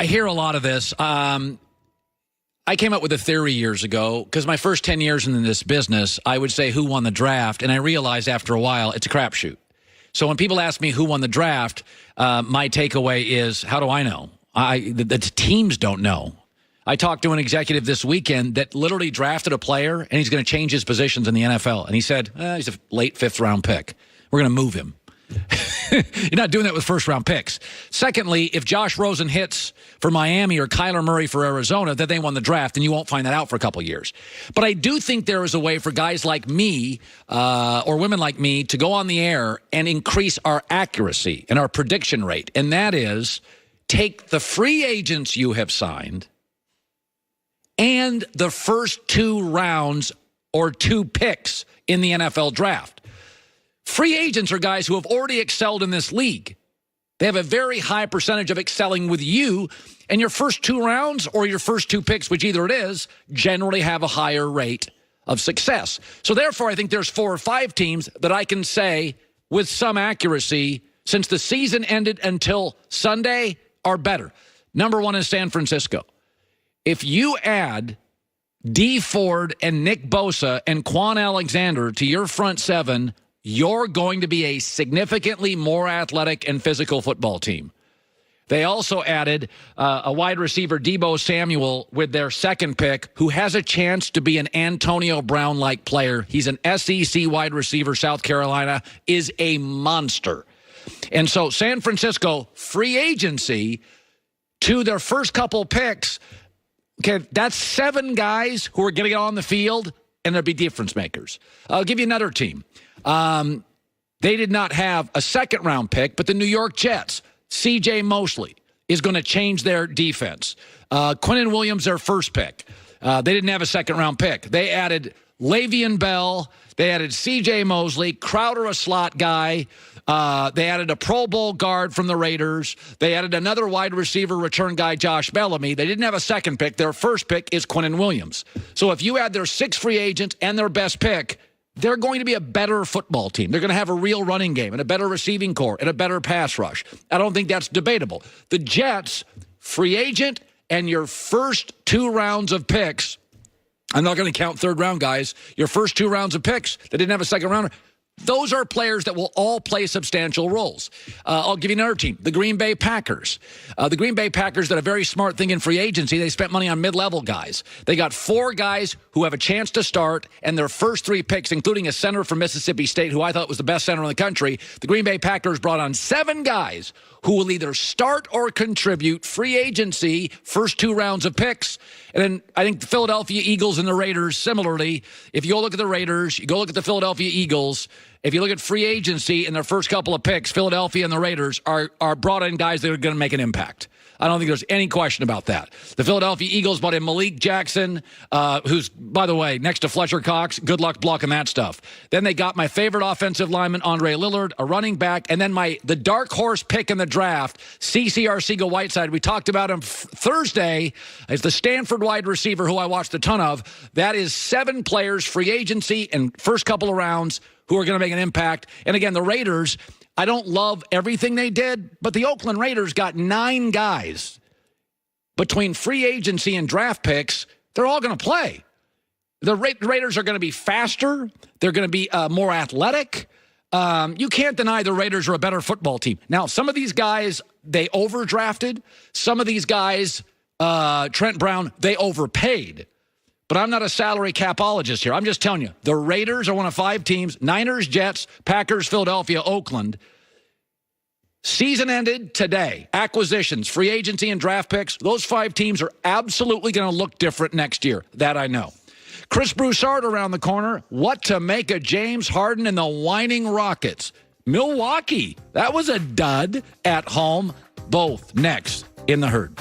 I hear a lot of this. I came up with a theory years ago because my first 10 years in this business, I would say who won the draft, and I realized after a while it's a crapshoot. So when people ask me who won the draft, my takeaway is, how do I know? The teams don't know. I talked to an executive this weekend that literally drafted a player, and he's going to change his positions in the NFL. And he said, he's a late fifth-round pick. We're going to move him. You're not doing that with first-round picks. Secondly, if Josh Rosen hits for Miami or Kyler Murray for Arizona, that they won the draft, and you won't find that out for a couple of years. But I do think there is a way for guys like me or women like me to go on the air and increase our accuracy and our prediction rate, and that is take the free agents you have signed and the first 2 rounds or 2 picks in the NFL draft. Free agents are guys who have already excelled in this league. They have a very high percentage of excelling with you, and your first 2 rounds or your first 2 picks, which either it is, generally have a higher rate of success. So therefore, I think there's 4 or 5 teams that I can say with some accuracy, since the season ended until Sunday, are better. Number 1 is San Francisco. If you add Dee Ford and Nick Bosa and Quan Alexander to your front 7, you're going to be a significantly more athletic and physical football team. They also added a wide receiver, Deebo Samuel, with their 2nd pick, who has a chance to be an Antonio Brown-like player. He's an SEC wide receiver. South Carolina is a monster. And so San Francisco, free agency to their first couple picks, okay, that's 7 guys who are going to get on the field, and they'll be difference makers. I'll give you another team. They did not have a 2nd-round pick, but the New York Jets, C.J. Mosley, is going to change their defense. Quinnen Williams, their first pick. They didn't have a 2nd-round pick. They added Le'Veon Bell. They added C.J. Mosley, Crowder, a slot guy. They added a Pro Bowl guard from the Raiders. They added another wide receiver return guy, Josh Bellamy. They didn't have a 2nd pick. Their first pick is Quinnen Williams. So if you add their 6 free agents and their best pick, they're going to be a better football team. They're going to have a real running game and a better receiving core and a better pass rush. I don't think that's debatable. The Jets, free agent and your first 2 rounds of picks, I'm not going to count 3rd-round guys, your first 2 rounds of picks that didn't have a 2nd-rounder, those are players that will all play substantial roles. I'll give you another team, the Green Bay Packers. The Green Bay Packers did a very smart thing in free agency. They spent money on mid-level guys. They got 4 guys who have a chance to start, and their first 3 picks, including a center from Mississippi State, who I thought was the best center in the country. The Green Bay Packers brought on 7 guys who will either start or contribute free agency, first 2 rounds of picks. And then I think the Philadelphia Eagles and the Raiders, similarly, if you go look at the Raiders, you go look at the Philadelphia Eagles, if you look at free agency in their first couple of picks, Philadelphia and the Raiders are brought in guys that are going to make an impact. I don't think there's any question about that. The Philadelphia Eagles brought in Malik Jackson, who's, by the way, next to Fletcher Cox. Good luck blocking that stuff. Then they got my favorite offensive lineman, Andre Lillard, a running back, and then the dark horse pick in the draft, CeCe Arcega-Whiteside. We talked about him Thursday as the Stanford wide receiver who I watched a ton of. That is 7 players, free agency, and first couple of rounds who are going to make an impact. And again, the Raiders, I don't love everything they did, but the Oakland Raiders got 9 guys between free agency and draft picks. They're all going to play. The Raiders are going to be faster. They're going to be more athletic. You can't deny the Raiders are a better football team. Now, some of these guys, they overdrafted. Some of these guys, Trent Brown, they overpaid. But I'm not a salary capologist here. I'm just telling you, the Raiders are one of 5 teams, Niners, Jets, Packers, Philadelphia, Oakland. Season ended today. Acquisitions, free agency, and draft picks. Those 5 teams are absolutely going to look different next year. That I know. Chris Broussard around the corner. What to make of James Harden and the whining Rockets? Milwaukee, that was a dud at home. Both next in the Herd.